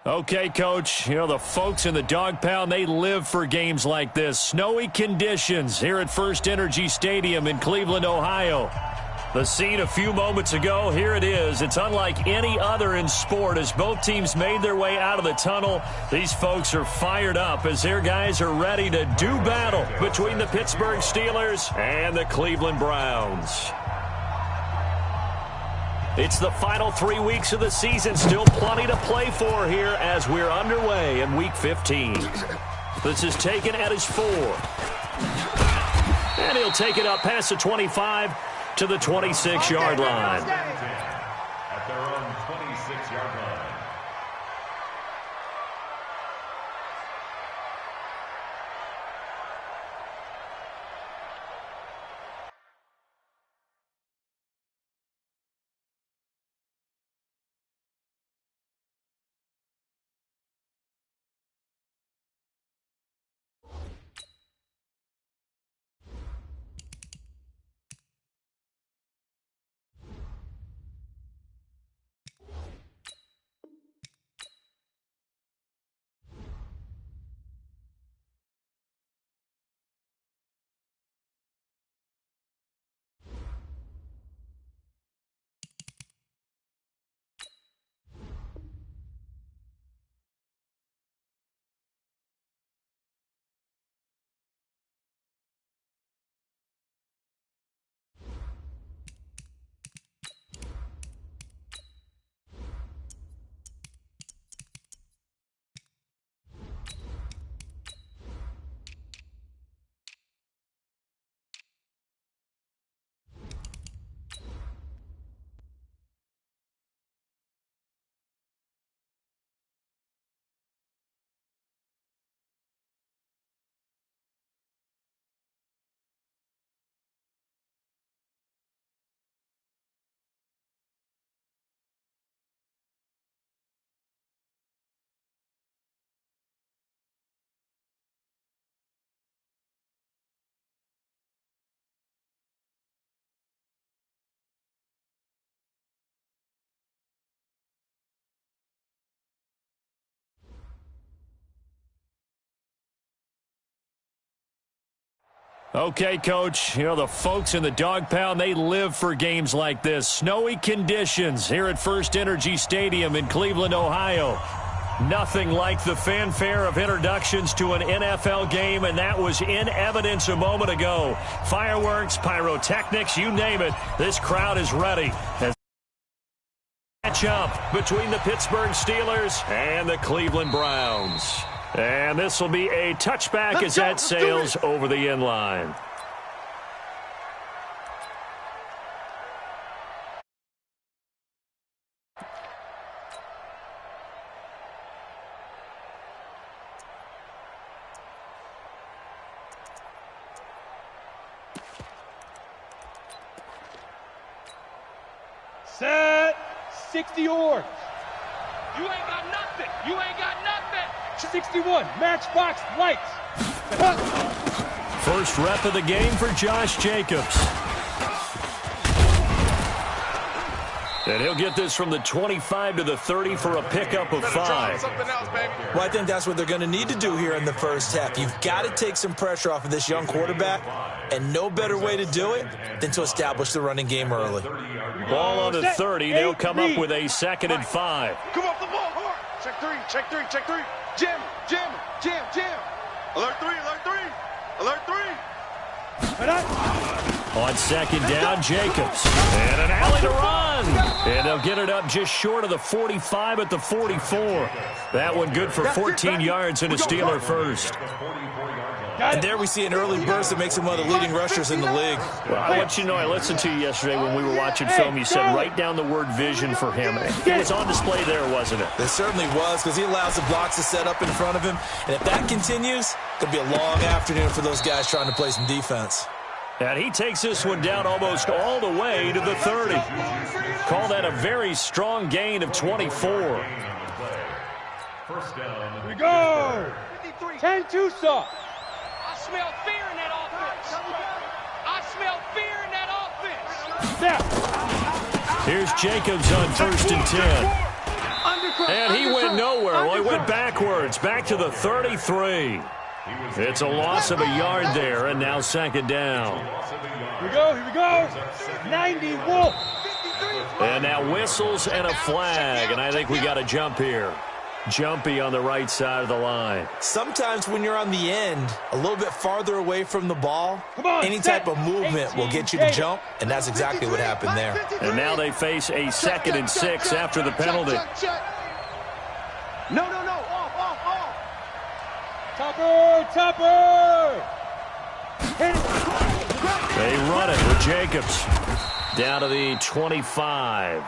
Okay, Coach, you know, the folks in the dog pound, they live for games like this. Snowy conditions here at First Energy Stadium in Cleveland, Ohio. The scene a few moments ago, here it is. It's unlike any other in sport as both teams made their way out of the tunnel. These folks are fired up as their guys are ready to do battle between the Pittsburgh Steelers and the Cleveland Browns. It's the final 3 weeks of the season. Still plenty to play for here as we're underway in Week 15. This is taken at his 4. And he'll take it up past the 25 to the 26-yard line. At their own 26-yard line. Okay, Coach, you know, the folks in the dog pound, they live for games like this. Snowy conditions here at First Energy Stadium in Cleveland, Ohio. Nothing like the fanfare of introductions to an NFL game, and that was in evidence a moment ago. Fireworks, pyrotechnics, you name it, this crowd is ready. As match up between the Pittsburgh Steelers and the Cleveland Browns. And this will be a touchback as that sails over the end line. Set 60 yards. You ain't got nothing. You ain't got nothing. 61, matchbox lights. First rep of the game for Josh Jacobs. And he'll get this from the 25 to the 30 for a pickup of 5. Well, I think that's what they're going to need to do here in the first half. You've got to take some pressure off of this young quarterback, and no better way to do it than to establish the running game early. Ball on the 30. They'll come up with a 2nd and 5. Come off the ball. Check 3, check 3, check 3. Jam, jam, jam, jam. Alert 3, alert 3. Alert 3. On 2nd down, Jacobs. And an alley to run. And they'll get it up just short of the 45 at the 44. That one good for 14 yards and a Steeler first. And there we see an early burst that makes him one of the leading rushers in the league. Well, I want you to know, I listened to you yesterday when we were watching film. You said write down the word vision for him. It was on display there, wasn't it? It certainly was, because he allows the blocks to set up in front of him. And if that continues, it could be a long afternoon for those guys trying to play some defense. And he takes this one down almost all the way to the 30. Call that a very strong gain of 24. Here we go. 10-2 stop. I smell fear in that offense. I smell fear in that offense. Snap. Here's Jacobs on 1st and 10. And he went nowhere. Well, he he went backwards, back to the 33. It's a loss of a yard there, and now second down. Here we go. 90 Wolf. And now whistles and a flag, and I think we got a jump here. Jumpy on the right side of the line. Sometimes when you're on the end, a little bit farther away from the ball, any type of movement will get you to jump, and that's exactly what happened there. And now they face a 2nd and 6 after the penalty. No. Off. Topper. Hit it. They run it with Jacobs. Down to the 25.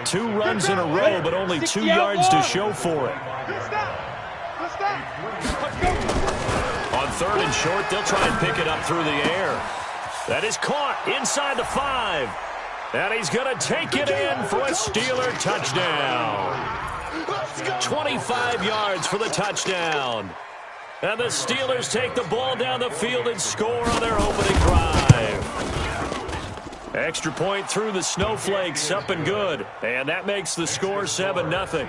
2 runs in a row, but only 2 yards to show for it. On 3rd and short, they'll try and pick it up through the air. That is caught inside the 5. And he's going to take it in for a Steeler touchdown. 25 yards for the touchdown. And the Steelers take the ball down the field and score on their opening drive. Extra point through the snowflakes, up and good. And that makes the score 7-0.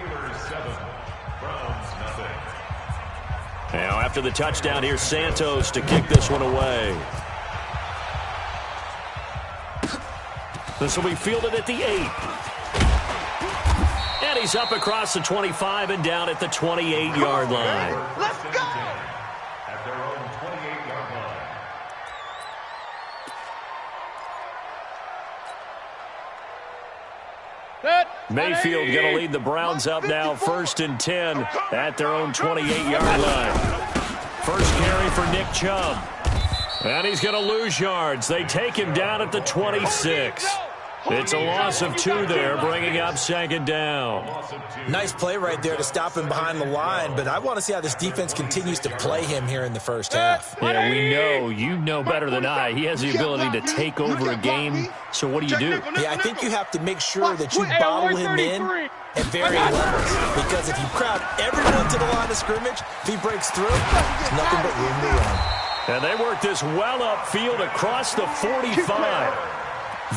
Now after the touchdown, here's Santos to kick this one away. This will be fielded at the 8. And he's up across the 25 and down at the 28-yard line. Let's go! At their own 28-yard line. Mayfield going to lead the Browns up now, 1st and 10 at their own 28-yard line. First carry for Nick Chubb. And he's going to lose yards. They take him down at the 26. It's a loss of 2 there, bringing up 2nd down. Nice play right there to stop him behind the line, but I want to see how this defense continues to play him here in the first half. Yeah, we know. You know better than I. He has the ability to take over a game. So what do? Yeah, I think you have to make sure that you bottle him in at varying levels. Because if you crowd everyone to the line of scrimmage, if he breaks through, there's nothing but room to run. And they work this well upfield across the 45.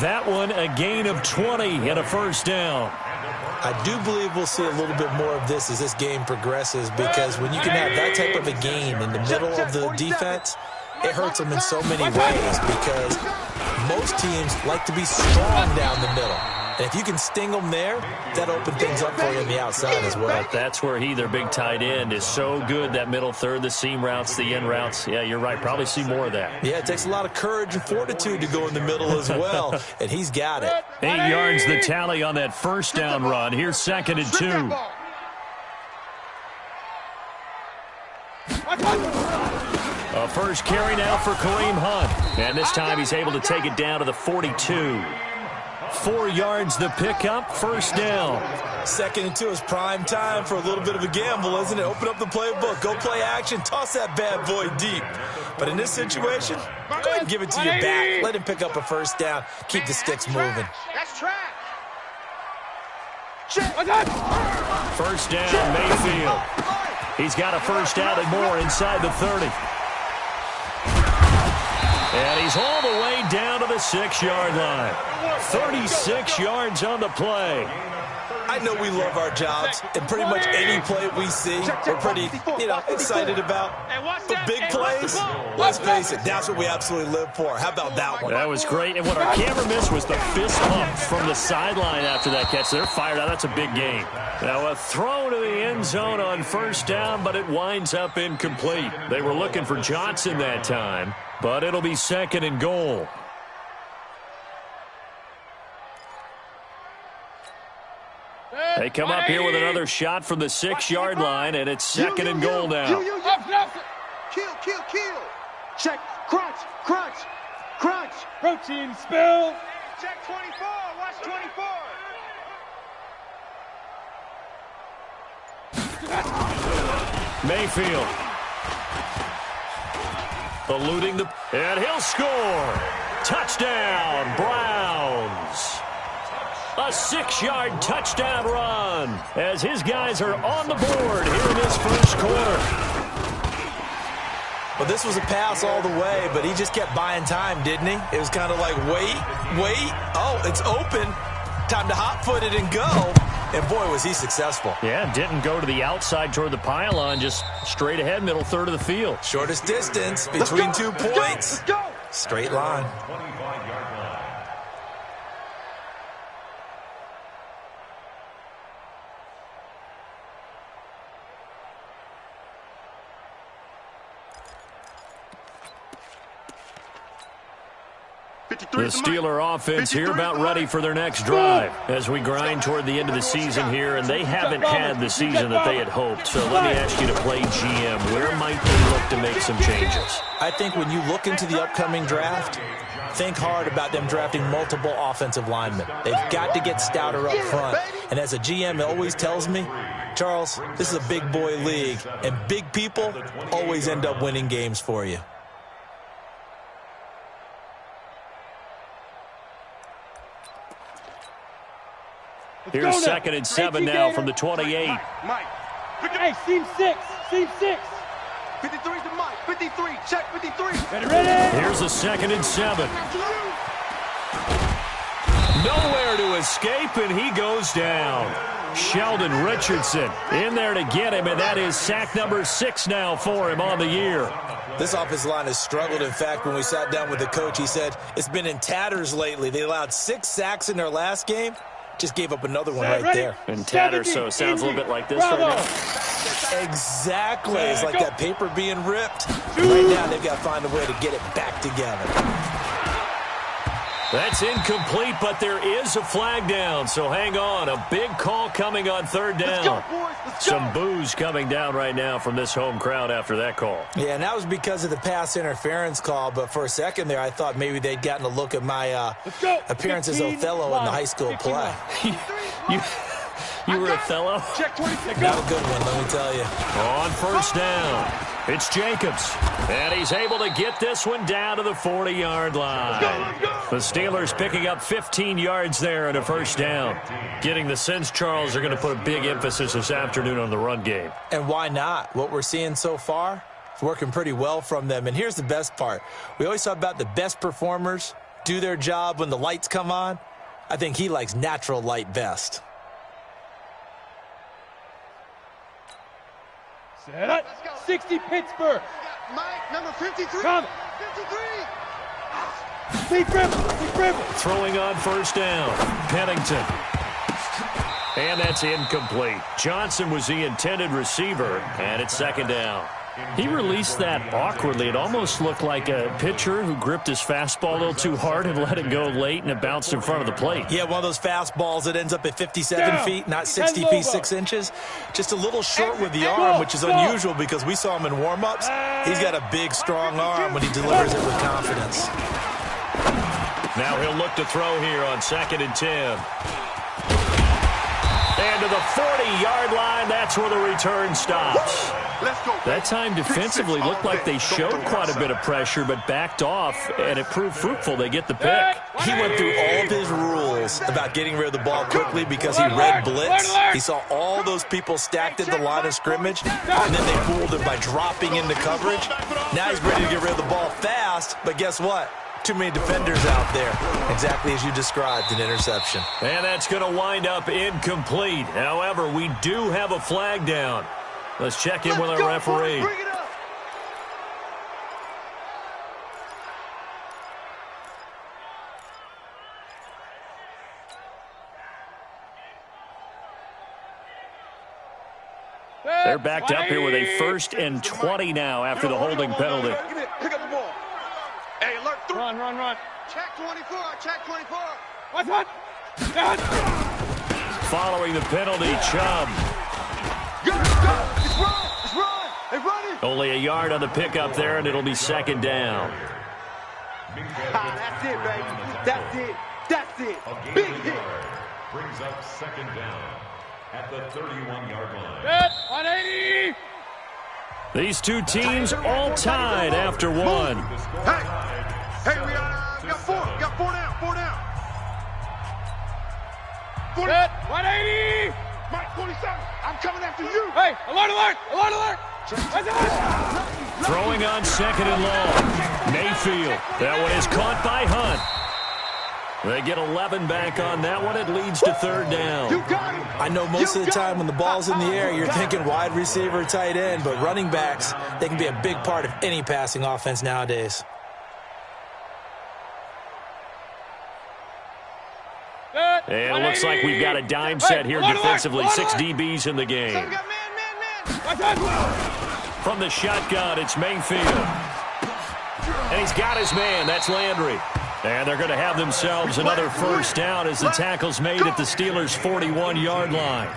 That one a gain of 20 and a first down. I do believe we'll see a little bit more of this as this game progresses, because when you can have that type of a gain in the middle of the defense, it hurts them in so many ways, because most teams like to be strong down the middle. And if you can sting them there, that opens things up for you on the outside as well. But that's where their big tight end, is so good, that middle third, the seam routes, the in routes. Yeah, you're right. Probably see more of that. Yeah, it takes a lot of courage and fortitude to go in the middle as well, and he's got it. 8 yards the tally on that first down run. Here's 2nd and 2. A first carry now for Kareem Hunt. And this time he's able to take it down to the 42. 4 yards the pickup, first down. 2nd and 2 is prime time for a little bit of a gamble, isn't it? Open up the playbook, go play action, toss that bad boy deep. But in this situation, go ahead and give it to your back. Let him pick up a first down. Keep the sticks moving. That's track. First down, Mayfield. He's got a first down and more inside the 30. And he's all the way down to the 6-yard line. 36 yards on the play. I know we love our jobs, and pretty much any play we see, we're pretty, excited about. But big plays, let's face it, that's what we absolutely live for. How about that one? That was great. And what our camera missed was the fist pump from the sideline after that catch. They're fired out. That's a big game. Now a throw to the end zone on first down, but it winds up incomplete. They were looking for Johnson that time, but it'll be 2nd and goal. They come up here with another shot from the 6-yard line, and it's 2nd and goal now. Kill. Check, crunch. Protein spill. Check 24, watch 24. Mayfield. Eluding and he'll score. Touchdown, Browns. A 6-yard touchdown run as his guys are on the board here in this first quarter. Well, this was a pass all the way, but he just kept buying time, didn't he? It was kind of like, wait. Oh, it's open. Time to hot-foot it and go. And boy, was he successful. Yeah, didn't go to the outside toward the pylon, just straight ahead, middle third of the field. Shortest distance between 2 points. Straight line. The Steeler offense here about ready for their next drive as we grind toward the end of the season here, and they haven't had the season that they had hoped. So let me ask you to play GM. Where might they look to make some changes? I think when you look into the upcoming draft, think hard about them drafting multiple offensive linemen. They've got to get stouter up front. And as a GM, it always tells me, Charles, this is a big boy league, and big people always end up winning games for you. Here's 2nd and 7 now from the 28. Mike. Hey, seam 6. Seam 6. 53 to Mike. 53. Check 53. Ready? Here's a 2nd and 7. Nowhere to escape, and he goes down. Sheldon Richardson in there to get him, and that is sack number 6 now for him on the year. This offensive line has struggled. In fact, when we sat down with the coach, he said it's been in tatters lately. They allowed 6 sacks in their last game. Just gave up another one right there. And tatter, so sounds a little bit like this right now. Exactly. It's like that paper being ripped. Right now, they've got to find a way to get it back together. That's incomplete, but there is a flag down, so hang on. A big call coming on 3rd down. Let's go, boys. Let's go. Some boos coming down right now from this home crowd after that call. Yeah, and that was because of the pass interference call, but for a second there, I thought maybe they'd gotten a look at my appearance as Othello in the high school play. You were Othello? Check 26. Not a good one, let me tell you. On 1st down, it's Jacobs. And he's able to get this one down to the 40-yard line. The Steelers picking up 15 yards there and a 1st down. Getting the sense, Charles, are going to put a big emphasis this afternoon on the run game. And why not? What we're seeing so far is working pretty well from them. And here's the best part. We always talk about the best performers do their job when the lights come on. I think he likes natural light best. Set up. 60 Pittsburgh. Mike, number 53. Come. 53. Big dribble. Big dribble. Throwing on 1st down, Pennington. And that's incomplete. Johnson was the intended receiver, and it's 2nd down. He released that awkwardly. It almost looked like a pitcher who gripped his fastball a little too hard and let it go late, and it bounced in front of the plate. Yeah, one of those fastballs that ends up at 57 feet, not 60 feet, 6 inches. Just a little short with the arm, which is unusual because we saw him in warm-ups. He's got a big, strong arm when he delivers it with confidence. Now he'll look to throw here on 2nd and 10. And to the 40-yard line, that's where the return stops. That time defensively looked like they showed quite a bit of pressure, but backed off, and it proved fruitful. They get the pick. He went through all of his rules about getting rid of the ball quickly because he read blitz. He saw all those people stacked at the line of scrimmage, and then they fooled him by dropping into coverage. Now he's ready to get rid of the ball fast, but guess what? Too many defenders out there. Exactly as you described, an interception. And that's going to wind up incomplete. However, we do have a flag down. Let's check in with our referee. Bring it up. They're backed up here with a 1st and 20 now after the holding penalty. Pick up the ball. Hey, alert 3. Run. Check 24. Check 24. What? Following the penalty, Chubb. Go. It's run. Hey, running. Only a yard on the pickup there, and it'll be 2nd down. That's it, baby. That's it. Big hit. Brings up 2nd down at the 31-yard line. Set. 180. These two teams all tied after one. Hey, we got 4. Got 4 down. 4 down. Set. 180. Mike 47. I'm coming after you. Hey, alert. Throwing on 2nd and long. Mayfield. That one is caught by Hunt. They get 11 back on that one. It leads to third down. I know most of the time when the ball's in the air, you're thinking wide receiver, tight end, but running backs, they can be a big part of any passing offense nowadays. And it looks like we've got a dime set here defensively. 6 DBs in the game. From the shotgun, it's Mayfield. And he's got his man. That's Landry. And they're going to have themselves another first down as the tackle's made at the Steelers' 41-yard line.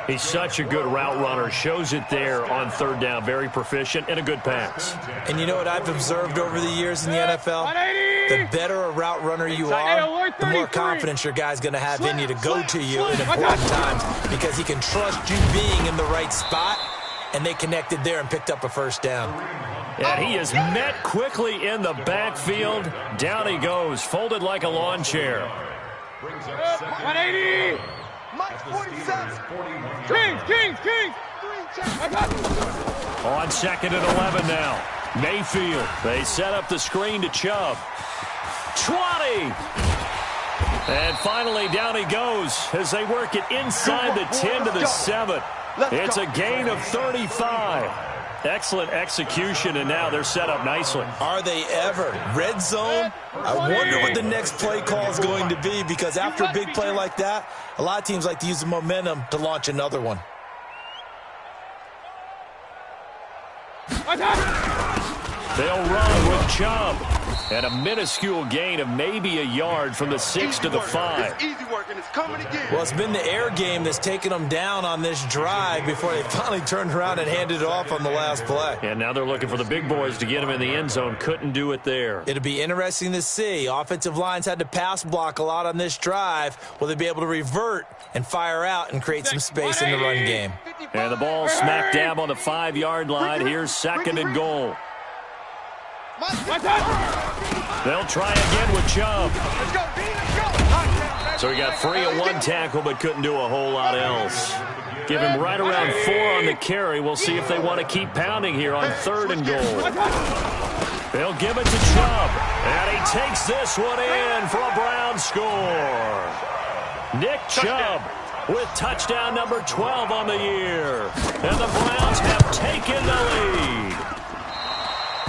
He's such a good route runner. Shows it there on third down. Very proficient and a good pass. And you know what I've observed over the years in the NFL? The better a route runner you are, the more confidence your guy's going to have in you to go to you in important times because he can trust you being in the right spot, and they connected there and picked up a first down. And he is met quickly in the backfield. Down he goes, folded like a lawn chair. 180. Kings. On second and 11 now. Mayfield. They set up the screen to Chubb. 20. And finally down he goes as they work it inside the 10 to the 7. It's a gain of 35. Excellent execution, and now they're set up nicely. Are they ever? Red zone? I wonder what the next play call is going to be because after a big play like that, a lot of teams like to use the momentum to launch another one. They'll run with Chubb. And a minuscule gain of maybe a yard from the 6 to the 5. It's easy work, and it's coming again. Well, it's been the air game that's taken them down on this drive before they finally turned around and handed it off on the last play. And now they're looking for the big boys to get them in the end zone. Couldn't do it there. It'll be interesting to see. Offensive lines had to pass block a lot on this drive. Will they be able to revert and fire out and create some space in the run game? And the ball smack dab on the 5-yard line. Here's second and goal. They'll try again with Chubb. So he got free of one tackle but couldn't do a whole lot else. Give him right around 4 on the carry. We'll see if they want to keep pounding here on third and goal. They'll give it to Chubb. And he takes this one in for a Brown score. Nick Chubb with touchdown number 12 on the year. And the Browns have taken the lead.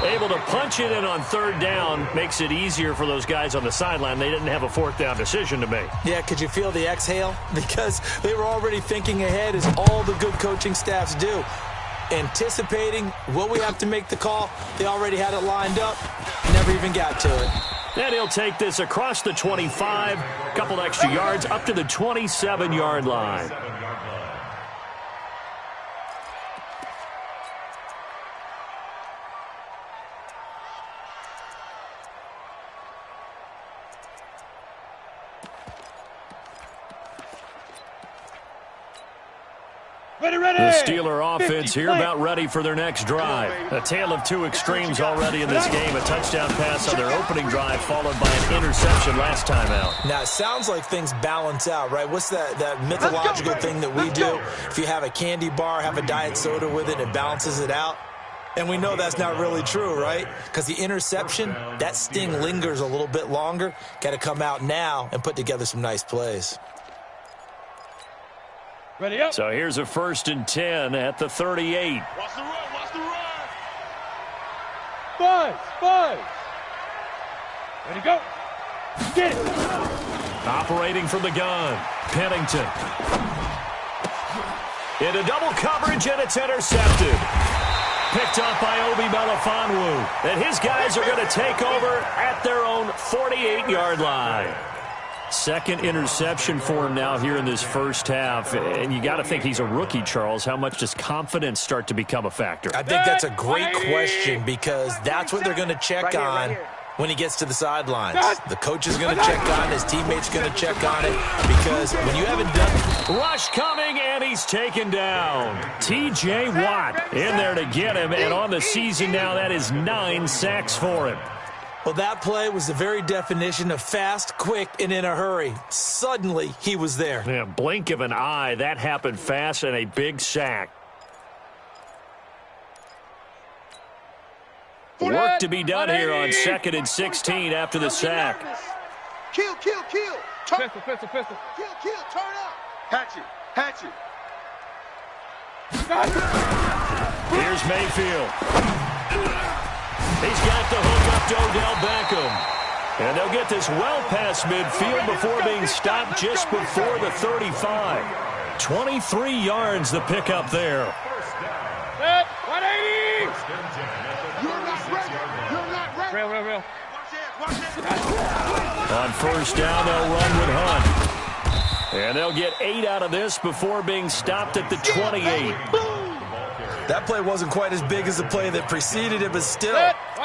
Able to punch it in on third down makes it easier for those guys on the sideline. They didn't have a fourth down decision to make. Yeah, could you feel the exhale? Because they were already thinking ahead as all the good coaching staffs do. Anticipating what we have to make the call. They already had it lined up. Never even got to it. And he'll take this across the 25. A couple extra yards up to the 27-yard line. The Steeler offense here about ready for their next drive. A tale of two extremes already in this game. A touchdown pass on their opening drive followed by an interception last time out. Now, it sounds like things balance out, right? What's that mythological thing that we do? If you have a candy bar, have a diet soda with it, it balances it out. And we know that's not really true, right? Because the interception, that sting lingers a little bit longer. Got to come out now and put together some nice plays. Ready up. So here's a 1st and 10 at the 38. Watch the run, watch the run. Buzz. Ready, go. Get it. Operating from the gun, Pennington. Into double coverage, and it's intercepted. Picked up by Obi Melifonwu. And his guys are going to take over at their own 48-yard line. Second interception for him now here in this first half. And you got to think he's a rookie, Charles. How much does confidence start to become a factor? I think that's a great question because that's what they're going to check on when he gets to the sidelines. The coach is going to check on it. His teammates going to check on it because when you haven't done... Rush coming, and he's taken down. T.J. Watt in there to get him. And on the season now, that is 9 sacks for him. Well, that play was the very definition of fast, quick, and in a hurry. Suddenly, he was there. Yeah, blink of an eye. That happened fast and a big sack. Work to be done here on 2nd and 16 after the sack. Kill, kill, kill. Turn. Pistol. Kill, kill. Turn up. Hatchet. Here's Mayfield. He's got the hook up to Odell Beckham. And they'll get this well past midfield before being stopped just before the 35. 23 yards the pickup there. Set, 180. You're not ready. Real. On first down, they'll run with Hunt. And they'll get 8 out of this before being stopped at the 28. That play wasn't quite as big as the play that preceded it, but still,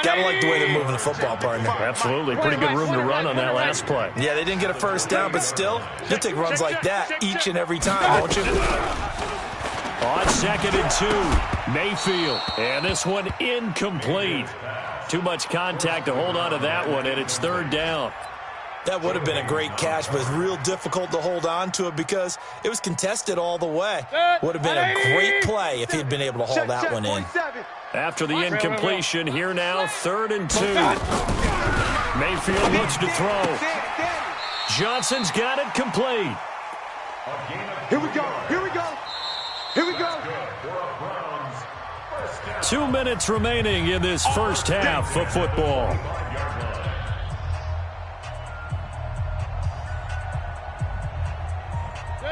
gotta like the way they're moving the football, partner. Absolutely. Pretty good room to run on that last play. Yeah, they didn't get a first down, but still, you'll take runs like that each and every time, won't you? On 2nd and 2, Mayfield. And this one incomplete. Too much contact to hold on to that one, and it's 3rd down. That would have been a great catch, but it's real difficult to hold on to it because it was contested all the way. Would have been a great play if he'd been able to hold that one in. After the incompletion, here now, 3rd and 2. Mayfield looks to throw. Johnson's got it complete. Here we go. 2 minutes remaining in this first half of football.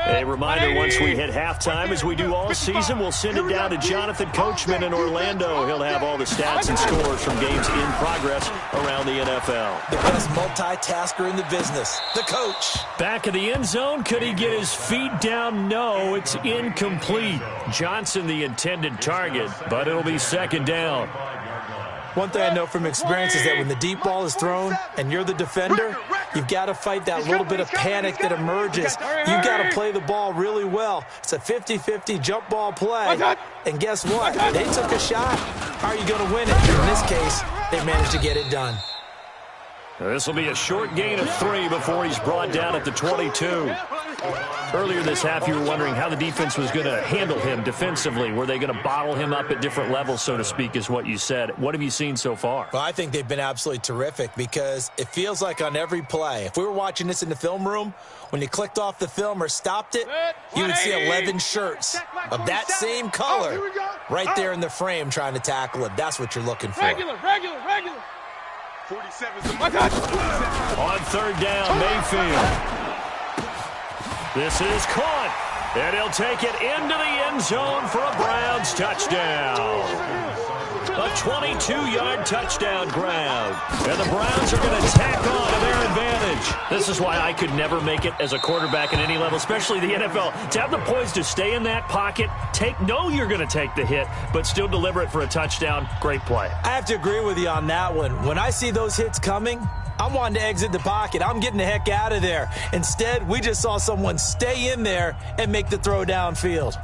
A reminder, once we hit halftime, as we do all season, we'll send it down to Jonathan Coachman in Orlando. He'll have all the stats and scores from games in progress around the NFL. The best multitasker in the business, the coach. Back of the end zone, could he get his feet down? No, it's incomplete. Johnson the intended target, but it'll be 2nd down. One thing I know from experience is that when the deep ball is thrown and you're the defender, you've got to fight that little bit of panic that emerges. You've got to play the ball really well. It's a 50-50 jump ball play. And guess what? They took a shot. How are you going to win it? In this case, they managed to get it done. This will be a short gain of 3 before he's brought down at the 22. Earlier this half, you were wondering how the defense was going to handle him defensively. Were they going to bottle him up at different levels, so to speak, is what you said. What have you seen so far? Well, I think they've been absolutely terrific because it feels like on every play, if we were watching this in the film room, when you clicked off the film or stopped it, you would see 11 shirts of that same color right there in the frame trying to tackle it. That's what you're looking for. Regular. 47's the On 3rd down, Mayfield. This is caught, and he'll take it into the end zone for a Browns touchdown. A 22-yard touchdown grab. And the Browns are going to tack on to their advantage. This is why I could never make it as a quarterback at any level, especially the NFL. To have the poise to stay in that pocket, know you're going to take the hit, but still deliver it for a touchdown. Great play. I have to agree with you on that one. When I see those hits coming, I'm wanting to exit the pocket. I'm getting the heck out of there. Instead, we just saw someone stay in there and make the throw downfield.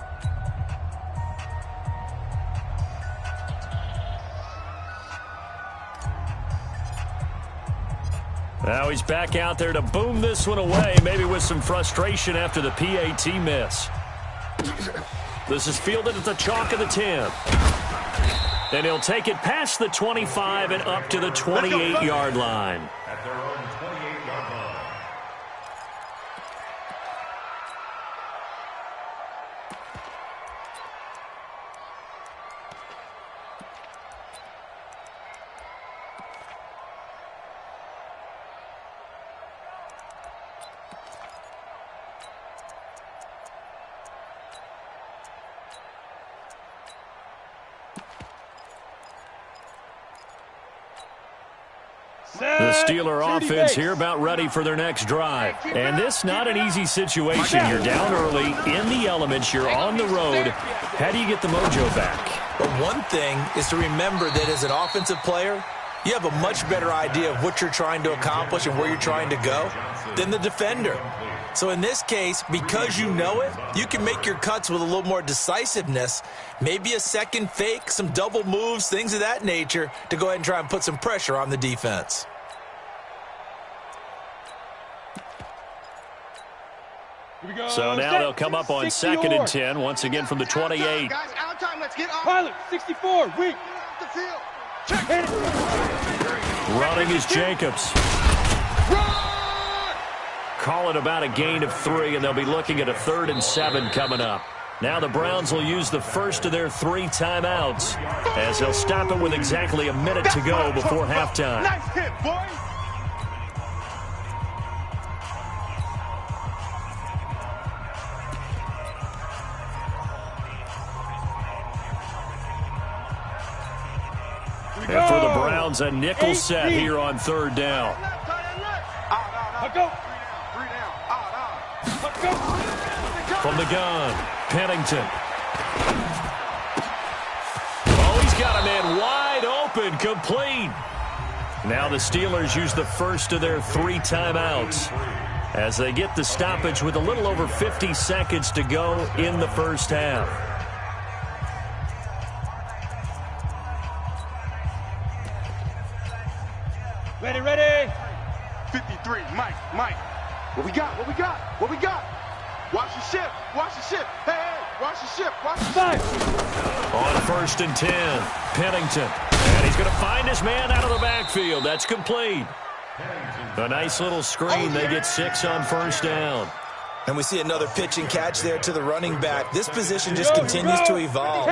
Now he's back out there to boom this one away, maybe with some frustration after the PAT miss. This is fielded at the chalk of the 10. And he'll take it past the 25 and up to the 28-yard line. At their own 28-yard line. The Steeler offense here about ready for their next drive. And this not an easy situation. You're down early, in the elements, you're on the road. How do you get the mojo back? Well, one thing is to remember that as an offensive player, you have a much better idea of what you're trying to accomplish and where you're trying to go than the defender. So in this case, because you know it, you can make your cuts with a little more decisiveness, maybe a second fake, some double moves, things of that nature, to go ahead and try and put some pressure on the defense. So now they'll come up on 2nd and 10, once again from the 28. Guys, out time. Let's get on. Pilot, 64, weak. The field. Running is Jacobs. Run! Call it about a gain of 3, and they'll be looking at a 3rd and 7 coming up. Now the Browns will use the first of their 3 timeouts as they'll stop it with exactly a minute to go before halftime. Nice hit, boy. And for the Browns, a nickel set here on 3rd down. Let go. From the gun, Pennington. Oh, he's got a man wide open, complete. Now the Steelers use the first of their 3 timeouts as they get the stoppage with a little over 50 seconds to go in the first half. Ready. 53, Mike. What we got? Watch the ship. Hey, watch the ship. On 1st and 10, Pennington. And he's going to find his man out of the backfield. That's complete. A nice little screen. They get 6 on 1st down. And we see another pitch and catch there to the running back. This position just continues to evolve.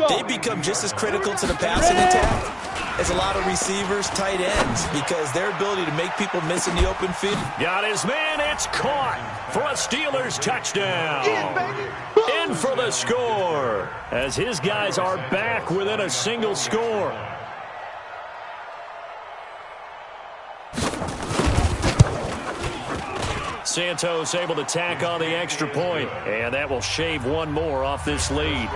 They become just as critical to the passing attack as a lot of receivers, tight ends, because their ability to make people miss in the open field. Got his man. It's caught for a Steelers touchdown. In for the score as his guys are back within a single score. Santos able to tack on the extra point, and that will shave 1 more off this lead.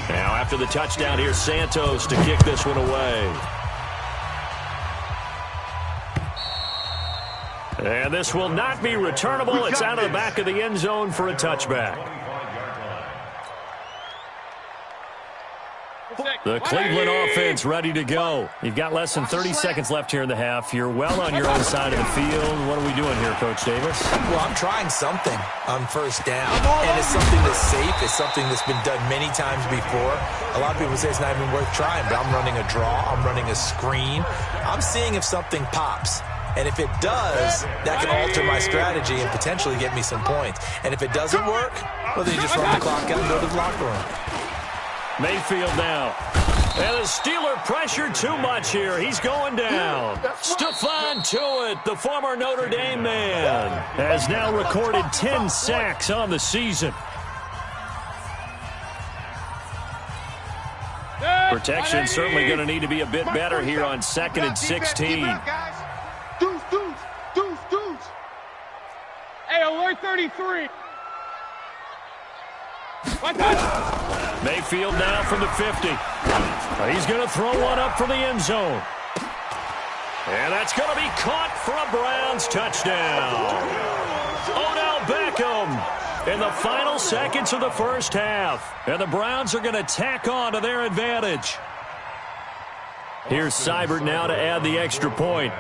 Now after the touchdown, here's Santos to kick this one away. And this will not be returnable. It's out of the back of the end zone for a touchback. The Cleveland offense ready to go. You've got less than 30 seconds left here in the half. You're well on your own side of the field. What are we doing here, Coach Davis? Well, I'm trying something on 1st down, and it's something that's safe. It's something that's been done many times before. A lot of people say it's not even worth trying, but I'm running a draw. I'm running a screen. I'm seeing if something pops. And if it does, that can alter my strategy and potentially get me some points. And if it doesn't work, well, then you just run the clock out and go to the locker room. Mayfield now. And the Steeler pressure too much here. He's going down. Stephon Tuitt, the former Notre Dame man, has now recorded 10 sacks on the season. Protection certainly going to need to be a bit better here on 2nd and 16. Deuce. Hey, alert 33. Mayfield now from the 50. He's going to throw one up for the end zone. And that's going to be caught for a Browns touchdown. Odell Beckham in the final seconds of the first half. And the Browns are going to tack on to their advantage. Here's Seibert now to add the extra point.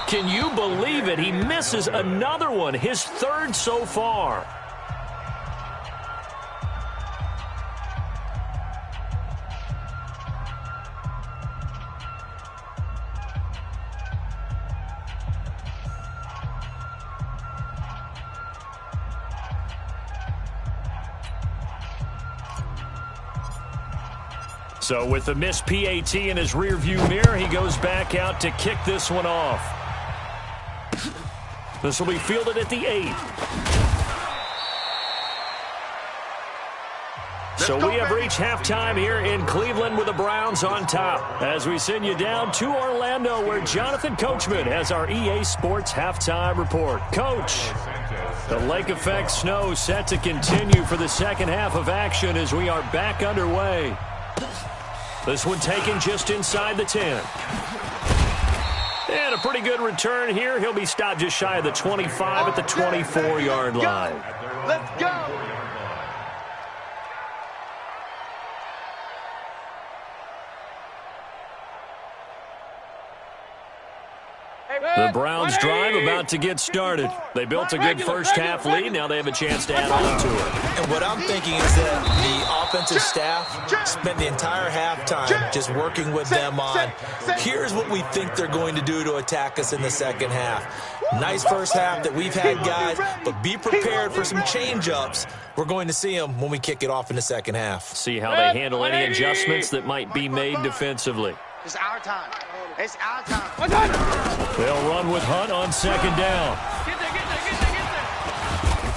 Can you believe it? He misses another one, his 3rd so far. So with the missed PAT in his rearview mirror, he goes back out to kick this one off. This will be fielded at the 8. So we have reached halftime here in Cleveland with the Browns on top as we send you down to Orlando where Jonathan Coachman has our EA Sports halftime report. Coach, the lake effect snow set to continue for the second half of action as we are back underway. This one taken just inside the 10. And a pretty good return here. He'll be stopped just shy of the 25 at the 24-yard line. Let's go. The Browns drive about to get started. They built a good first-half lead. Now they have a chance to add on to it. And what I'm thinking is that the offensive staff spent the entire halftime just working with them on, here's what we think they're going to do to attack us in the second half. Nice first half that we've had, guys, but be prepared for some change-ups. We're going to see them when we kick it off in the second half. See how they handle any adjustments that might be made defensively. It's our time. It's our time. They'll run with Hunt on second down.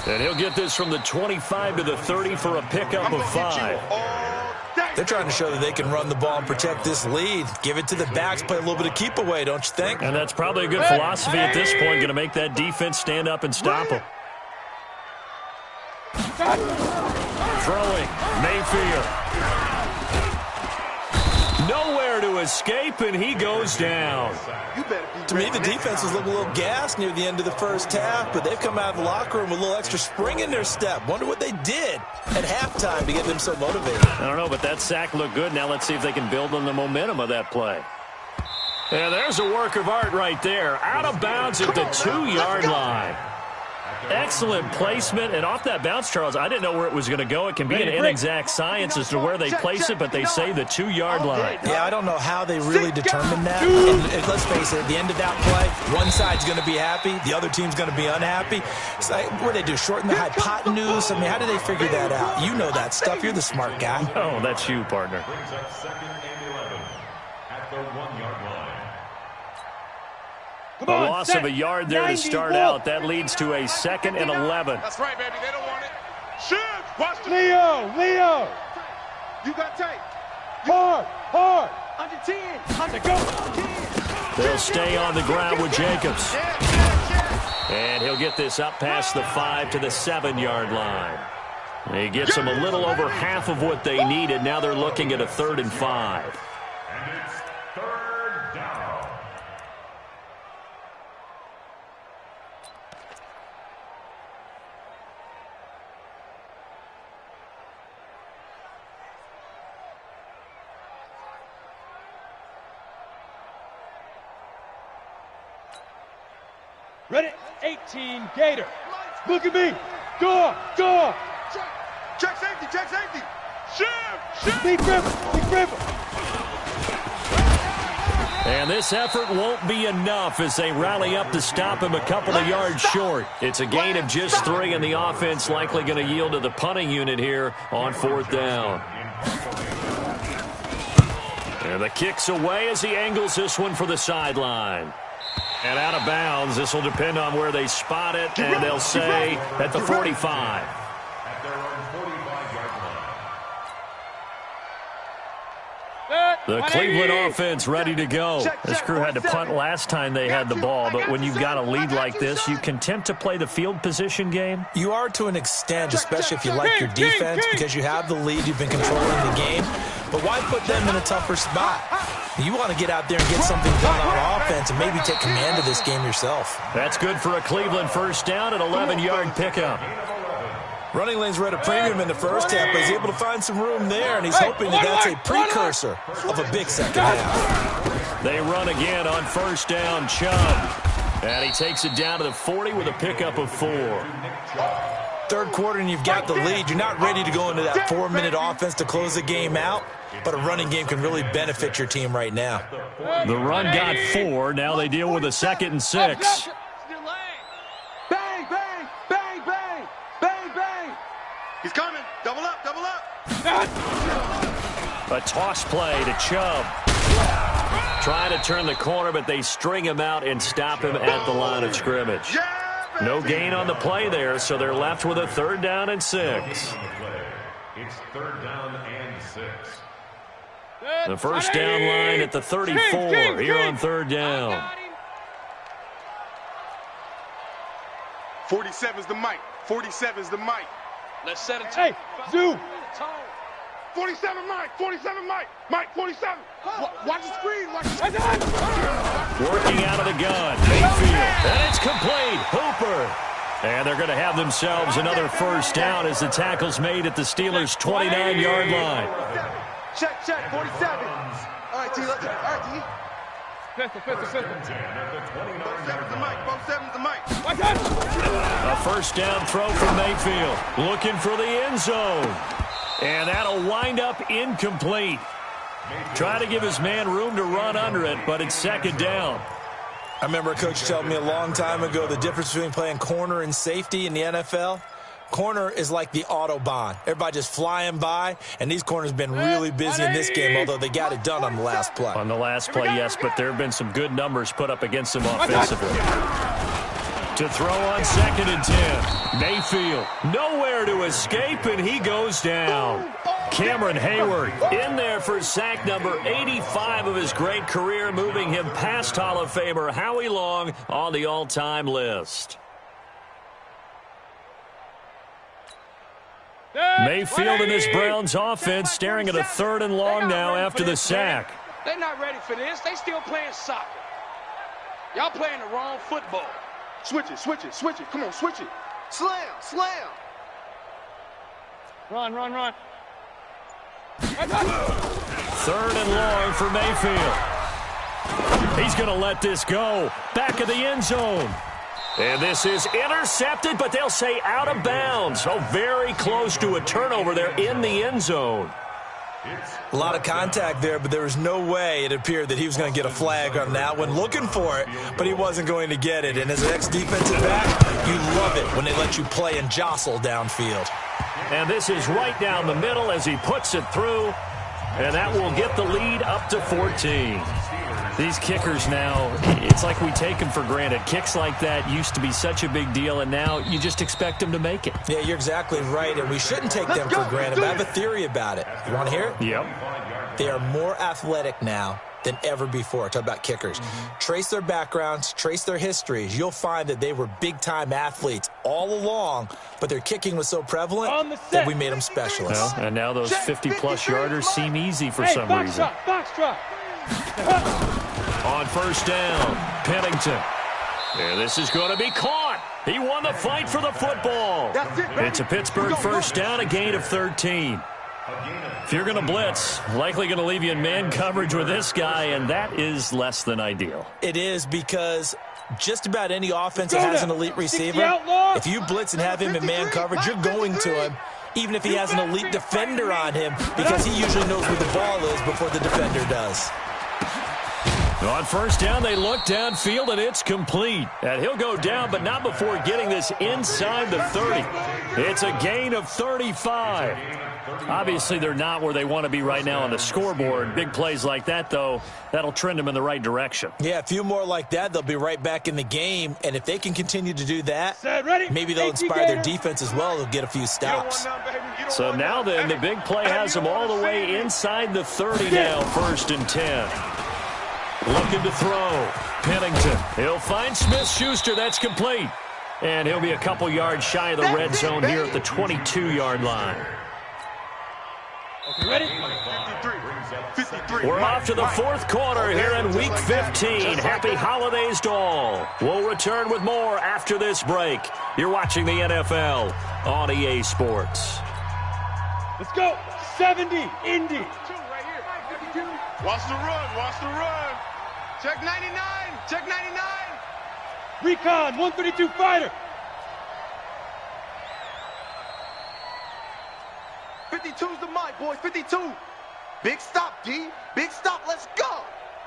And he'll get this from the 25 to the 30 for a pickup of 5. They're trying to show that they can run the ball and protect this lead. Give it to the backs, play a little bit of keep away, don't you think? And that's probably a good philosophy at this point, going to make that defense stand up and stop them. Throwing, Mayfield. Nowhere to escape, and he goes down. To me, the defense was looking a little gassed near the end of the first half, but they've come out of the locker room with a little extra spring in their step. Wonder what they did at halftime to get them so motivated. I don't know, but that sack looked good. Now let's see if they can build on the momentum of that play. And there's a work of art right there. Out of bounds at the 2-yard line. Excellent placement, and off that bounce, Charles, I didn't know where it was going to go. It can be an inexact science as to where they place it, but they say the 2-yard line. Yeah, I don't know how they really determined that. And let's face it, at the end of that play, one side's going to be happy, the other team's going to be unhappy. It's like, what do they do, shorten the hypotenuse? I mean, how do they figure that out? You know that stuff. You're the smart guy. Oh, that's you, partner. Brings up 2nd and 11 at the 1-yard line. A loss of a yard there to start out. That leads to a 2nd and 11. That's right, baby. They don't want it. Shoot! Watch the Leo! You got tape. Hard! Under 10. Under go! They'll stay on the ground with Jacobs. And he'll get this up past the 5 to the 7-yard line. He gets them a little over half of what they needed. Now they're looking at a 3rd and 5. And it's 3rd down. Ready? 18, Gator. Look at me. Go! Check safety. Shoot! Deep river. And this effort won't be enough as they rally up to stop him a couple of yards short. It's a gain of just 3, and the offense likely going to yield to the punting unit here on 4th down. And the kick's away as he angles this one for the sideline. And out of bounds. This will depend on where they spot it, and they'll say at the 45. At their own 45-yard line. The Cleveland offense ready to go. This crew had to punt last time they had the ball, but when you've got a lead like this, you can tempt to play the field position game. You are to an extent, especially if you like your defense, because you have the lead, you've been controlling the game. But why put them in a tougher spot? You want to get out there and get something done on offense and maybe take command of this game yourself. That's good for a Cleveland first down, an 11-yard pickup. Running lanes were at a premium in the first half, but he's able to find some room there, and he's hoping that that's a precursor of a big second half. They run again on first down, Chubb. And he takes it down to the 40 with a pickup of 4. Third quarter and you've got the lead. You're not ready to go into that 4-minute offense to close the game out, but a running game can really benefit your team right now. The run got 4. Now they deal with a 2nd and 6. Bang! He's coming. Double up. A toss play to Chubb. Trying to turn the corner, but they string him out and stop him at the line of scrimmage. No gain on the play there, so they're left with a 3rd down and 6. It's 3rd down and 6. The first down line at the 34 here on 3rd down. 47's the mic. 47's the mic. Let's set it. Hey, Zoo. 47 Mike. 47 Mike. Mike 47. Watch the screen. Working out of the gun. Mayfield. And it's complete. Hooper. And they're going to have themselves another first down as the tackle's made at the Steelers' 29-yard line. Check. 47. All right, T. All right, T. Pistol. At the 29 A first down throw from Mayfield. Looking for the end zone. And that'll wind up incomplete. Trying to give his man room to run under it, but it's second down. I remember a coach telling me a long time ago the difference between playing corner and safety in the NFL. Corner is like the Autobahn. Everybody just flying by, and these corners have been really busy in this game, although they got it done on the last play. On the last play, yes, but there have been some good numbers put up against them offensively. To throw on 2nd and 10. Mayfield, nowhere to escape, and he goes down. Cameron Hayward in there for sack number 85 of his great career, moving him past Hall of Famer Howie Long on the all-time list. Mayfield and his Browns offense staring at a 3rd and long now after the sack. They're not ready for this. They still playing soccer. Y'all playing the wrong football. Switch it, switch it, switch it. Come on, switch it. Slam, slam. Run, run, run. 3rd and long for Mayfield. He's going to let this go. Back of the end zone. And this is intercepted, but they'll say out of bounds. So very close to a turnover there in the end zone. A lot of contact there, but there was no way it appeared that he was going to get a flag on that one. Looking for it, but he wasn't going to get it. And as an ex-defensive back, you love it when they let you play and jostle downfield. And this is right down the middle as he puts it through. And that will get the lead up to 14. These kickers now, it's like we take them for granted. Kicks like that used to be such a big deal, and now you just expect them to make it. Yeah, you're exactly right, and we shouldn't take them for granted, but I have a theory about it. You want to hear it? Yep. They are more athletic now than ever before. Talk about kickers. Trace their backgrounds, trace their histories. You'll find that they were big-time athletes all along, but their kicking was so prevalent that we made them specialists. Well, and now those 50-plus yarders seem easy for some reason. Box drop. On first down, Pennington. And this is going to be caught. He won the fight for the football. It's a Pittsburgh first down, a gain of 13. If you're going to blitz, likely going to leave you in man coverage with this guy, and that is less than ideal. It is, because just about any offense that has an elite receiver, if you blitz and have him in man coverage, you're going to him, even if he has an elite defender on him, because he usually knows where the ball is before the defender does. On first down, they look downfield, and it's complete. And he'll go down, but not before getting this inside the 30. It's a gain of 35. Obviously, they're not where they want to be right now on the scoreboard. Big plays like that, though, that'll trend them in the right direction. Yeah, a few more like that, they'll be right back in the game. And if they can continue to do that, maybe they'll inspire their defense as well. They'll get a few stops. So now then, the big play has them all the way inside the 30 now, 1st and 10. Looking to throw. Pennington. He'll find Smith-Schuster. That's complete. And he'll be a couple yards shy of the red zone here at the 22-yard line. Ready? We're off to the 4th quarter here in Week 15. Happy holidays to all. We'll return with more after this break. You're watching the NFL on EA Sports. Let's go. 70, Indy. Watch the run, watch the run. Check 99, check 99. Recon, 132 fighter. 52's the mic, boys, 52. Big stop, D. Big stop, let's go.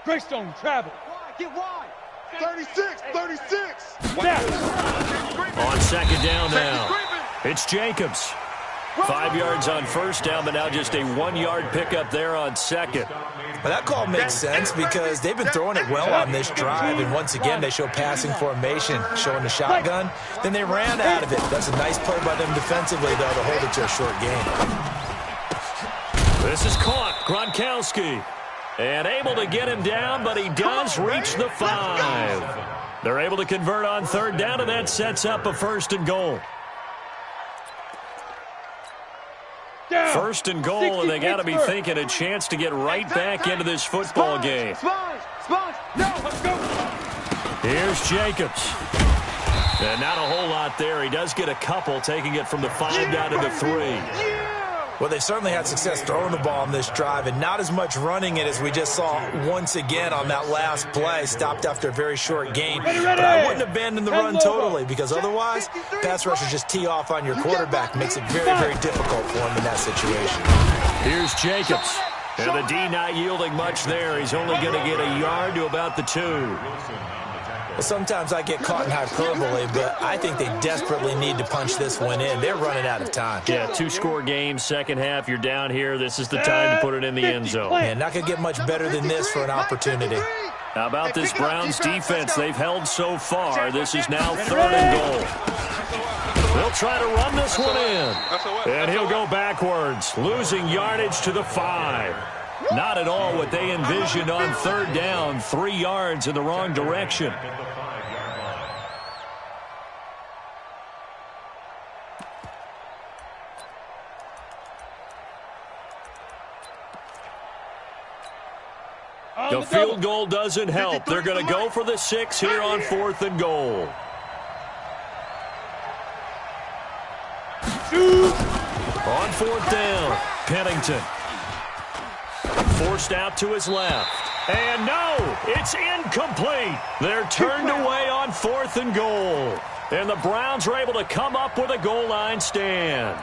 Greystone, travel. Get wide. 36, 36. On 2nd down now, it's Jacobs. 5 yards on first down, but now just a 1-yard pickup there on 2nd. Well, that call makes sense because they've been throwing it well on this drive, and once again, they show passing formation, showing the shotgun. Then they ran out of it. That's a nice play by them defensively, though, to hold it to a short game. This is caught. Gronkowski. And able to get him down, but he does reach the 5. They're able to convert on 3rd down, and that sets up a 1st and goal. 1st and goal, and they got to be thinking a chance to get right back into this football game. Here's Jacobs. And not a whole lot there. He does get a couple, taking it from the 5 down to the 3. Well, they've certainly had success throwing the ball on this drive and not as much running it as we just saw once again on that last play. Stopped after a very short gain. But I wouldn't abandon the run totally because otherwise, pass rushers just tee off on your quarterback. Makes it very, very difficult for him in that situation. Here's Jacobs. And the D not yielding much there. He's only going to get a yard to about the 2. Well, sometimes I get caught in hyperbole, but I think they desperately need to punch this one in. They're running out of time. Yeah, 2-score game, second half. You're down here. This is the time to put it in the end zone. Man, not going to get much better than this for an opportunity. How about this Browns defense? They've held so far. This is now 3rd and goal. They'll try to run this one in. And he'll go backwards, losing yardage to the 5. Not at all what they envisioned on 3rd down. 3 yards in the wrong direction. The field goal doesn't help. They're going to go for the 6 here on 4th and goal. On 4th down, Pennington. Forced out to his left. And no, it's incomplete. They're turned away on 4th and goal. And the Browns are able to come up with a goal line stand.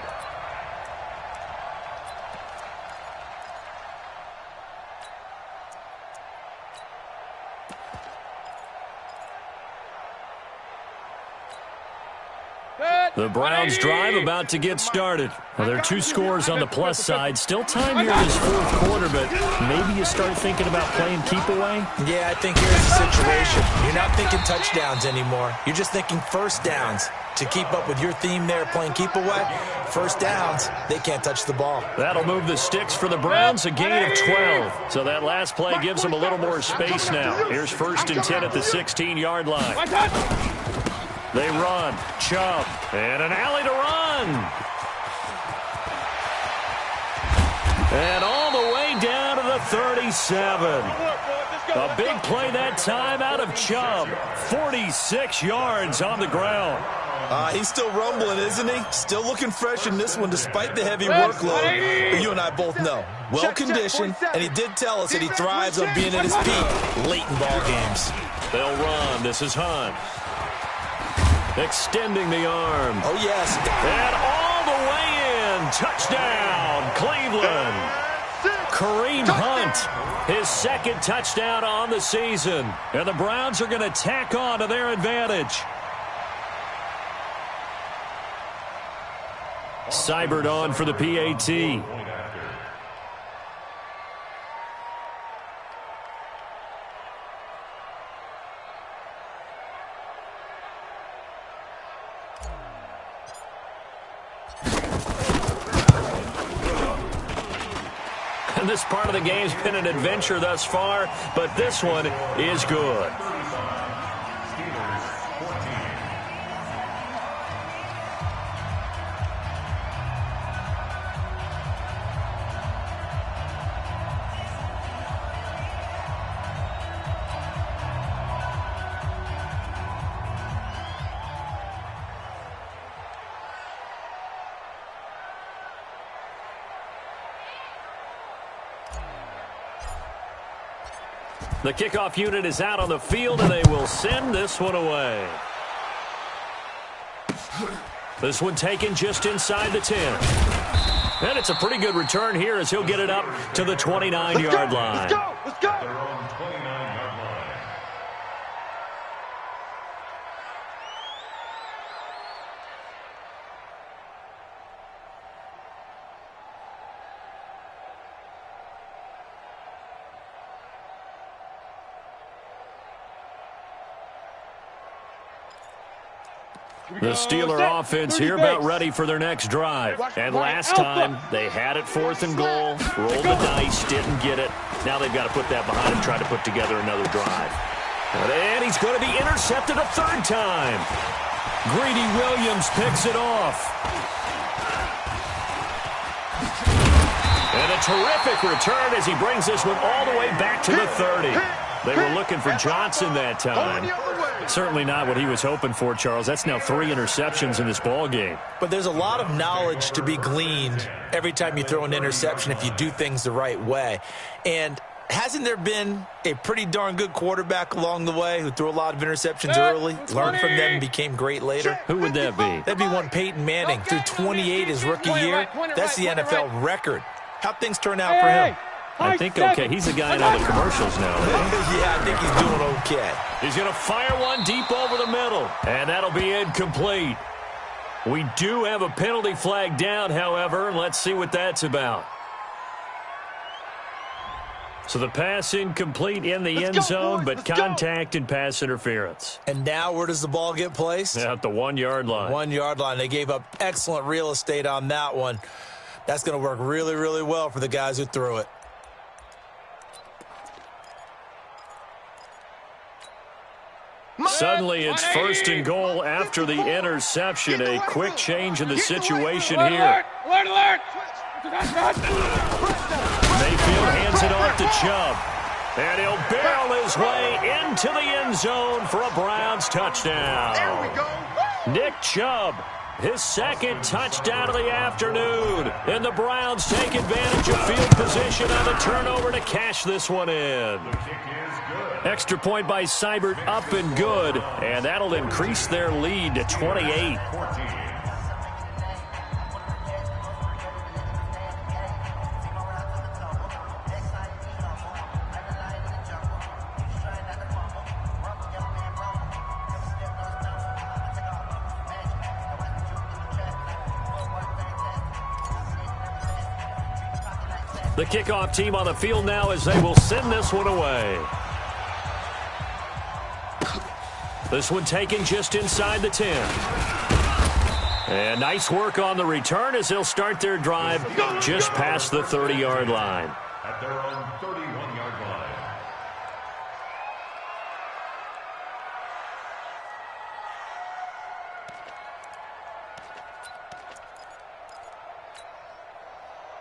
The Browns drive about to get started. Well, there are 2 scores on the plus side. Still time here in this 4th quarter, but maybe you start thinking about playing keep away? Yeah, I think here's the situation. You're not thinking touchdowns anymore. You're just thinking first downs. To keep up with your theme there, playing keep away, first downs, they can't touch the ball. That'll move the sticks for the Browns, a gain of 12. So that last play gives them a little more space now. Here's 1st and 10 at the 16-yard line. They run, Chubb, and an alley to run. And all the way down to the 37. A big play that time out of Chubb. 46 yards on the ground. He's still rumbling, isn't he? Still looking fresh in this one despite the heavy workload. But you and I both know, well-conditioned, and he did tell us that he thrives on being at his peak late in ball games. They'll run. This is Hunt. Extending the arm. Oh, yes. And all the way in. Touchdown, Cleveland. Kareem Hunt, his 2nd touchdown on the season. And the Browns are going to tack on to their advantage. Seibert on for the PAT. This part of the game's been an adventure thus far, but this one is good. The kickoff unit is out on the field, and they will send this one away. This one taken just inside the 10. And it's a pretty good return here as he'll get it up to the 29-yard line. Let's go! Let's go! They're on 29-yard line. The Steeler offense here about ready for their next drive. And last time, they had it 4th and goal, rolled the dice, didn't get it. Now they've got to put that behind them, try to put together another drive. And he's going to be intercepted a 3rd time. Greedy Williams picks it off. And a terrific return as he brings this one all the way back to the 30. They were looking for Johnson that time. Certainly not what he was hoping for, Charles. That's now 3 interceptions in this ball game. But there's a lot of knowledge to be gleaned every time you throw an interception if you do things the right way. And hasn't there been a pretty darn good quarterback along the way who threw a lot of interceptions early, learned from them, and became great later? Who would that be? That'd be one Peyton Manning. Threw 28 his rookie year. That's the NFL record. How'd things turn out for him? I think okay. He's a guy in all the commercials now. Yeah, I think he's doing okay. He's going to fire one deep over the middle, and that'll be incomplete. We do have a penalty flag down, however, and let's see what that's about. So the pass incomplete in the end zone, but contact and pass interference. And now where does the ball get placed? At the 1-yard line. 1-yard line. They gave up excellent real estate on that one. That's going to work really, really well for the guys who threw it. Suddenly it's 1st and goal after the interception. A quick change in the situation here. Alert! Mayfield hands it off to Chubb. And he'll barrel his way into the end zone for a Browns touchdown. There we go. Nick Chubb, his 2nd touchdown of the afternoon. And the Browns take advantage of field position on the turnover to cash this one in. Extra point by Seibert, up and good. And that'll increase their lead to 28. The kickoff team on the field now as they will send this one away. This one taken just inside the 10. And nice work on the return as they'll start their drive just past the 30-yard line. At their own 31-yard line.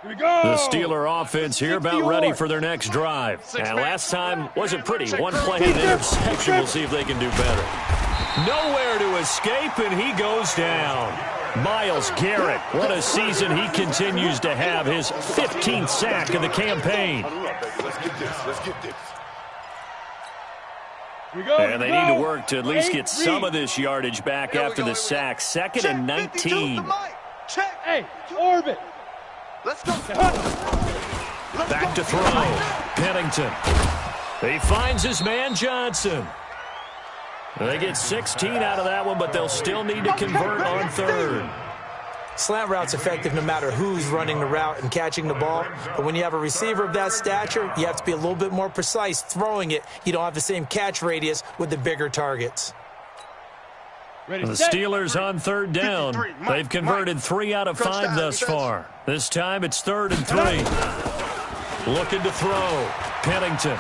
Here we go. The Steeler offense here about ready for their next drive. And last time wasn't pretty. One play and interception. We'll see if they can do better. Nowhere to escape, and he goes down. Myles Garrett, what a season he continues to have. His 15th sack of the campaign. Let's get this. And they need to work to at least get some of this yardage back after the sack. 2nd and 19. Hey, orbit. Let's go. Back to throw. Pennington. He finds his man Johnson. They get 16 out of that one, but they'll still need to convert on 3rd. Slant route's effective no matter who's running the route and catching the ball. But when you have a receiver of that stature, you have to be a little bit more precise throwing it. You don't have the same catch radius with the bigger targets. The Steelers on 3rd down. They've converted 3 out of 5 thus far. This time it's 3rd and 3. Looking to throw. Pennington.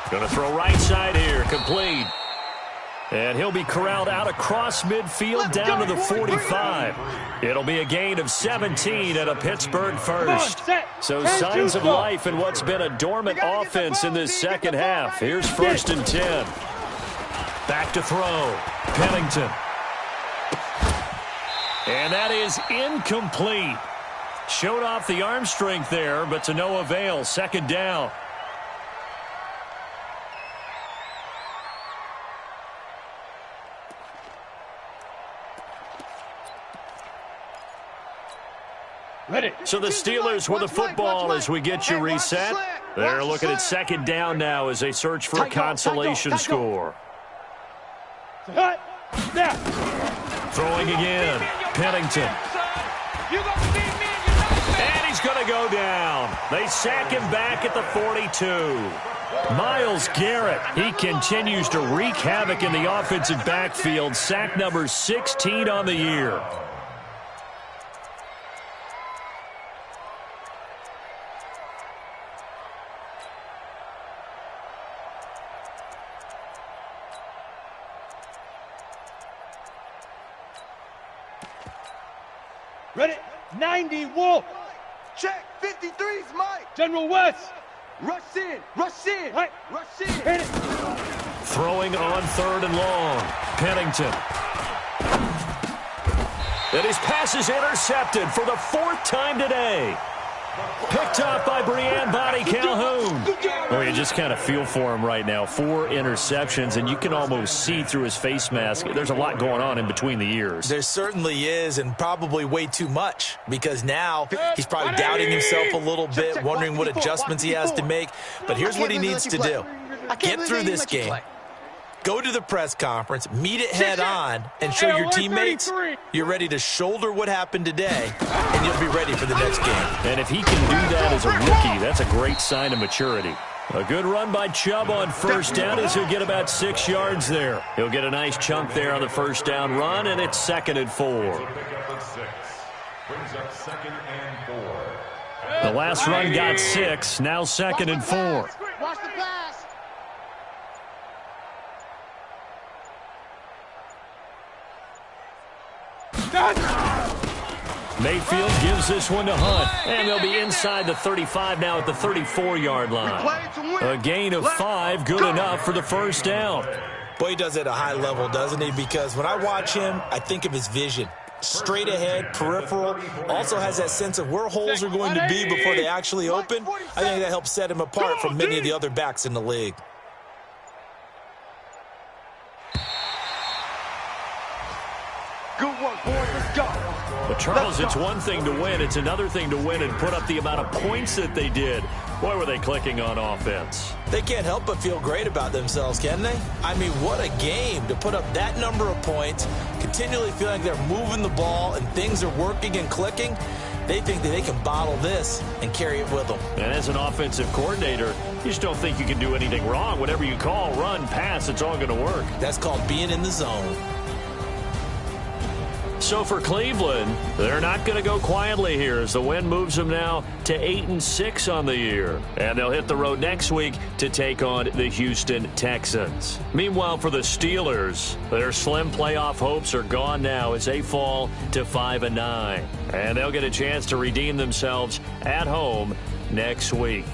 Going to throw right side here. Complete. And he'll be corralled out across midfield down to the 45. It'll be a gain of 17 at a Pittsburgh first. So signs of life in what's been a dormant offense in this second half. Here's 1st and 10. Back to throw. Pennington. And that is incomplete. Showed off the arm strength there, but to no avail. 2nd down. So the Steelers with the football as we get you reset. They're looking at 2nd down now as they search for a consolation score. Throwing again. Pennington. And he's going to go down. They sack him back at the 42. Myles Garrett, he continues to wreak havoc in the offensive backfield. Sack number 16 on the year. Ready? 90, Wolf. Check. 53's Mike. General West. Rush in. Right. Rush in. Hit it. Throwing on 3rd and long. Pennington. And his pass is intercepted for the 4th time today. Picked up by Brianne Bonnie Calhoun. Oh, you just kind of feel for him right now. 4 interceptions, and you can almost see through his face mask. There's a lot going on in between the ears. There certainly is, and probably way too much, because now he's probably doubting himself a little bit, wondering what adjustments he has to make. But here's what he needs to do. Get through this game. Go to the press conference, meet it head on, and show your teammates you're ready to shoulder what happened today, and you'll be ready for the next game. And if he can do that as a rookie, that's a great sign of maturity. A good run by Chubb on 1st down as he'll get about 6 yards there. He'll get a nice chunk there on the 1st down run, and it's 2nd and 4. The last run got 6, now 2nd and 4. Watch the pass. Mayfield gives this one to Hunt, and they'll be inside the 35 now at the 34-yard line. A gain of 5, good enough for the 1st down. Boy, he does it at a high level, doesn't he? Because when I watch him, I think of his vision. Straight ahead, peripheral, also has that sense of where holes are going to be before they actually open. I think that helps set him apart from many of the other backs in the league. Good work, boys. Let's go. But, Charles, it's one thing to win. It's another thing to win and put up the amount of points that they did. Boy, were they clicking on offense. They can't help but feel great about themselves, can they? I mean, what a game to put up that number of points, continually feeling like they're moving the ball and things are working and clicking. They think that they can bottle this and carry it with them. And as an offensive coordinator, you just don't think you can do anything wrong. Whatever you call, run, pass, it's all going to work. That's called being in the zone. So for Cleveland, they're not going to go quietly here as the win moves them now to 8-6 on the year. And they'll hit the road next week to take on the Houston Texans. Meanwhile, for the Steelers, their slim playoff hopes are gone now as they fall to 5-9. And they'll get a chance to redeem themselves at home next week.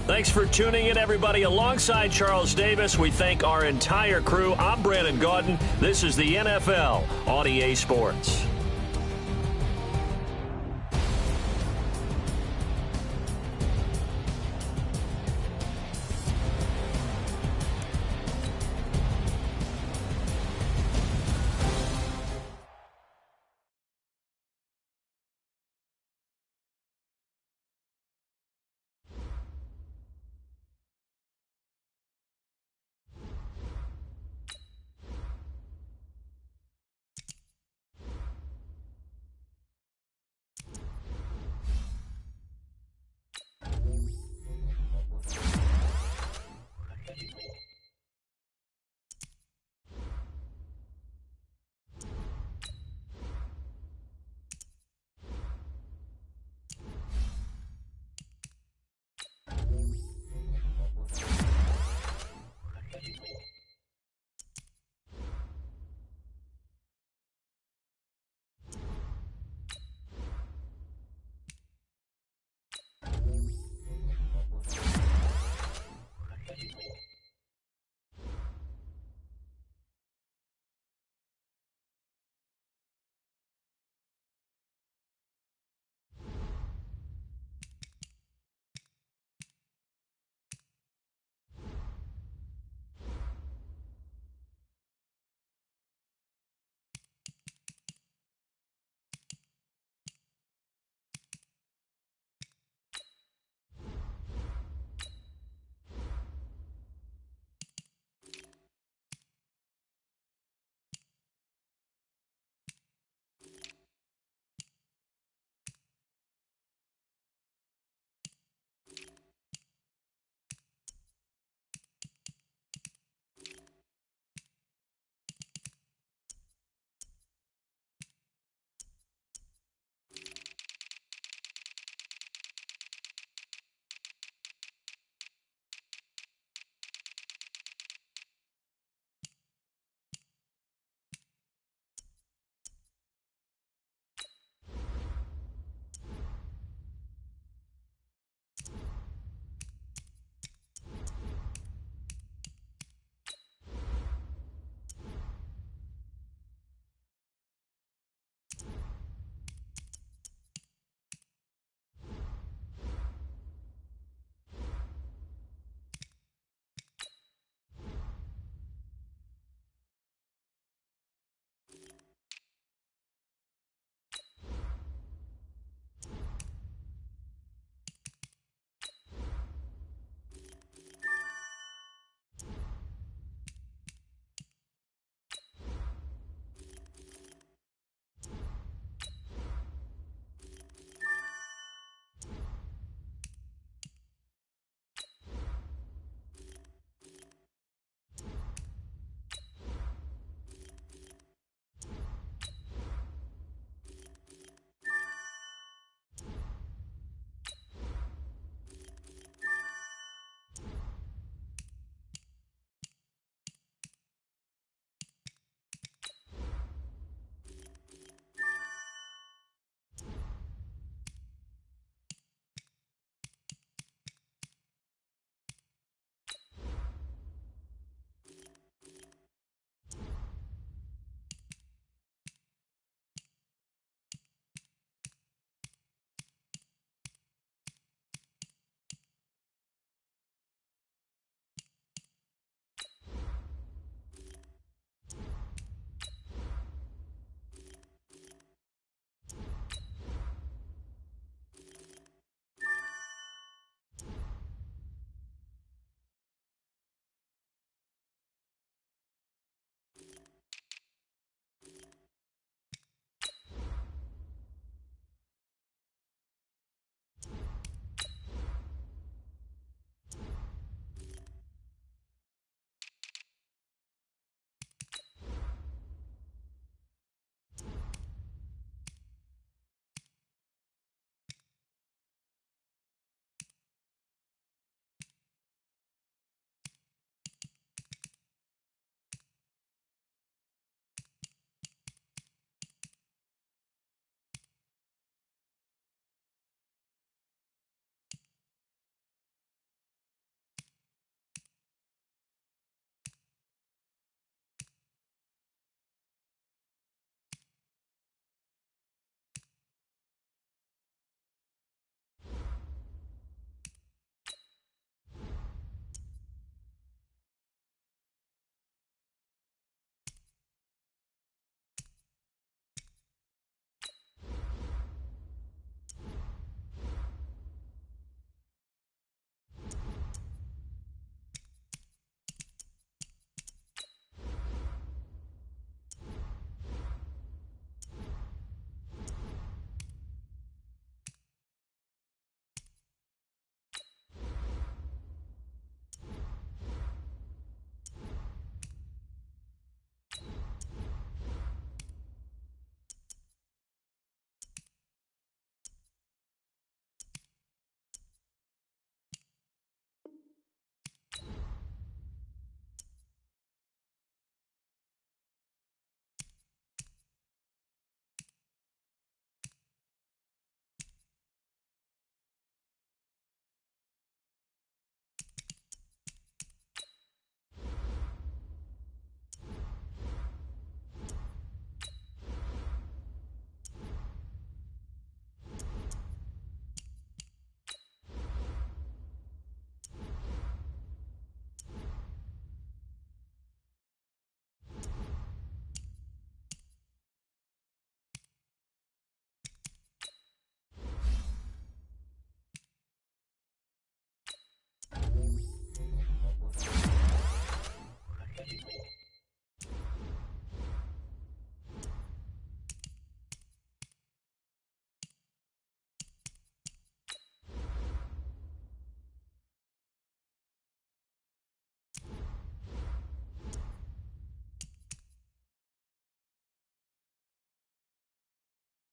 Thanks for tuning in, everybody. Alongside Charles Davis, we thank our entire crew. I'm Brandon Gaudin. This is the NFL on EA Sports.